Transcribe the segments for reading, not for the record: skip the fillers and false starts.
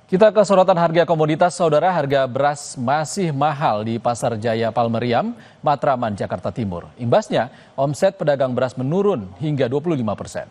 Kita ke sorotan harga komoditas, saudara. Harga beras masih mahal di Pasar Jaya Palmeriam, Matraman, Jakarta Timur. Imbasnya, omset pedagang beras menurun hingga 25%.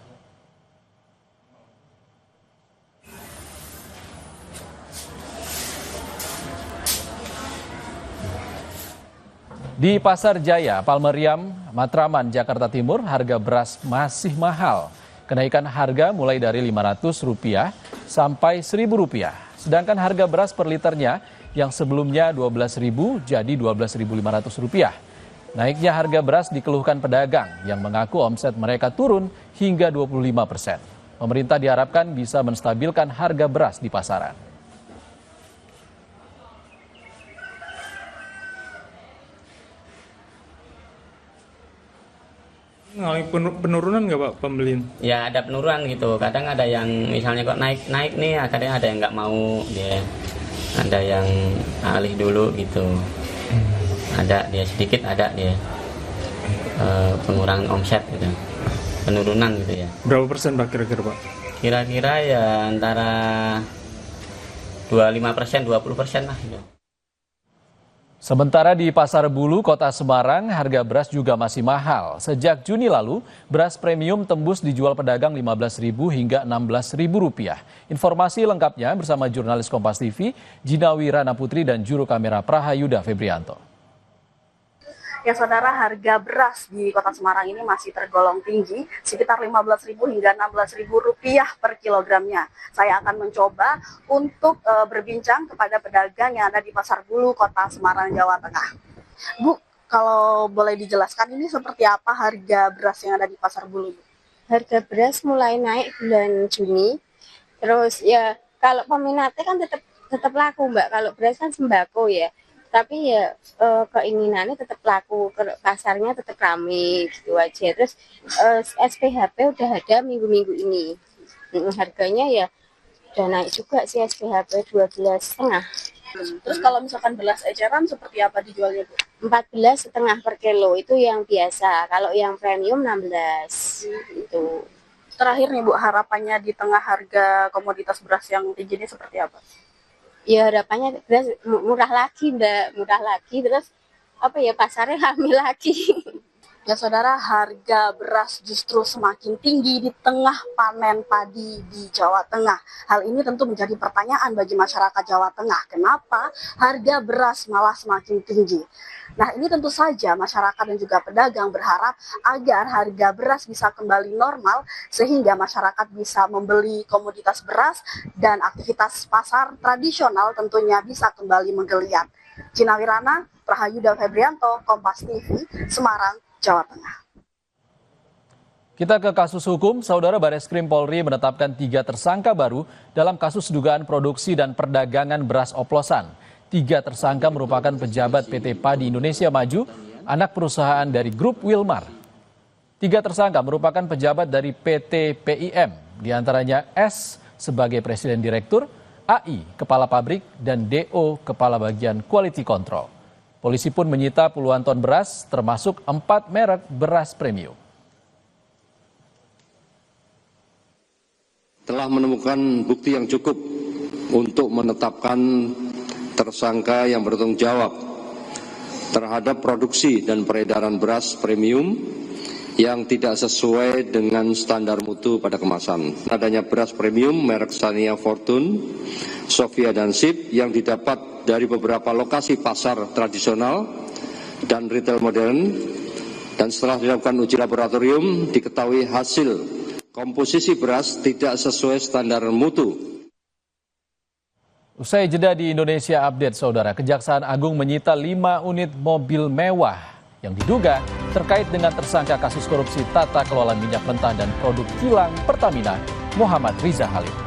Di Pasar Jaya Palmeriam, Matraman, Jakarta Timur, harga beras masih mahal. Kenaikan harga mulai dari Rp500 sampai Rp1.000. Sedangkan harga beras per liternya yang sebelumnya Rp12.000 jadi Rp12.500. Naiknya harga beras dikeluhkan pedagang yang mengaku omset mereka turun hingga 25%. Pemerintah diharapkan bisa menstabilkan harga beras di pasaran. Mengalami penurunan nggak Pak pembelian? Ya ada penurunan gitu, kadang ada yang misalnya kok naik nih, kadang ada yang nggak mau dia, ada yang alih dulu gitu, ada dia sedikit, ada dia pengurangan omset gitu, penurunan gitu ya. Berapa persen Pak kira-kira Pak? Kira-kira ya antara 25%, 20% lah gitu. Sementara di Pasar Bulu, Kota Semarang, harga beras juga masih mahal. Sejak Juni lalu, beras premium tembus dijual pedagang Rp15.000 hingga Rp16.000. Informasi lengkapnya bersama jurnalis Kompas TV, Jinawi Rana Putri dan juru kamera Prahayuda Febrianto. Ya saudara, harga beras di Kota Semarang ini masih tergolong tinggi, sekitar Rp15.000 hingga Rp16.000 per kilogramnya. Saya akan mencoba untuk berbincang kepada pedagang yang ada di Pasar Bulu, Kota Semarang, Jawa Tengah. Bu, kalau boleh dijelaskan ini seperti apa harga beras yang ada di Pasar Bulu? Harga beras mulai naik bulan Juni, terus ya kalau peminatnya kan tetap laku Mbak, kalau beras kan sembako ya. Tapi ya keinginannya tetap laku, pasarnya tetap ramai gitu aja. Terus SPHP udah ada minggu-minggu ini, harganya ya udah naik juga sih, SPHP 12,5. Terus kalau misalkan beras eceran seperti apa dijualnya Bu? 14,5 per kilo itu yang biasa, kalau yang premium 16 itu. Terakhir nih Bu, harapannya di tengah harga komoditas beras yang tinggi ini seperti apa? Ya harapannya beras murah lagi Mbak, murah lagi, terus apa ya, pasarnya hamil lagi. Ya saudara, harga beras justru semakin tinggi di tengah panen padi di Jawa Tengah. Hal ini tentu menjadi pertanyaan bagi masyarakat Jawa Tengah. Kenapa harga beras malah semakin tinggi? Nah, ini tentu saja masyarakat dan juga pedagang berharap agar harga beras bisa kembali normal sehingga masyarakat bisa membeli komoditas beras dan aktivitas pasar tradisional tentunya bisa kembali menggeliat. Jinawi Rana, Prahayuda Febrianto, Kompas TV, Semarang, Jawa Tengah. Kita ke kasus hukum, saudara. Bareskrim Polri menetapkan 3 tersangka baru dalam kasus dugaan produksi dan perdagangan beras oplosan. 3 tersangka merupakan pejabat PT Padi Indonesia Maju, anak perusahaan dari Grup Wilmar. 3 tersangka merupakan pejabat dari PT PIM, diantaranya S sebagai Presiden Direktur, AI Kepala Pabrik, dan DO Kepala Bagian Quality Control. Polisi pun menyita puluhan ton beras, termasuk 4 merek beras premium. Telah menemukan bukti yang cukup untuk menetapkan tersangka yang bertanggung jawab terhadap produksi dan peredaran beras premium yang tidak sesuai dengan standar mutu pada kemasan. Adanya beras premium merek Sania Fortune, Sofia dan Sip yang didapat dari beberapa lokasi pasar tradisional dan retail modern, dan setelah dilakukan uji laboratorium diketahui hasil komposisi beras tidak sesuai standar mutu. Usai jeda di Indonesia Update, saudara, Kejaksaan Agung menyita 5 unit mobil mewah yang diduga terkait dengan tersangka kasus korupsi tata kelola minyak mentah dan produk kilang Pertamina, Muhammad Riza Halim.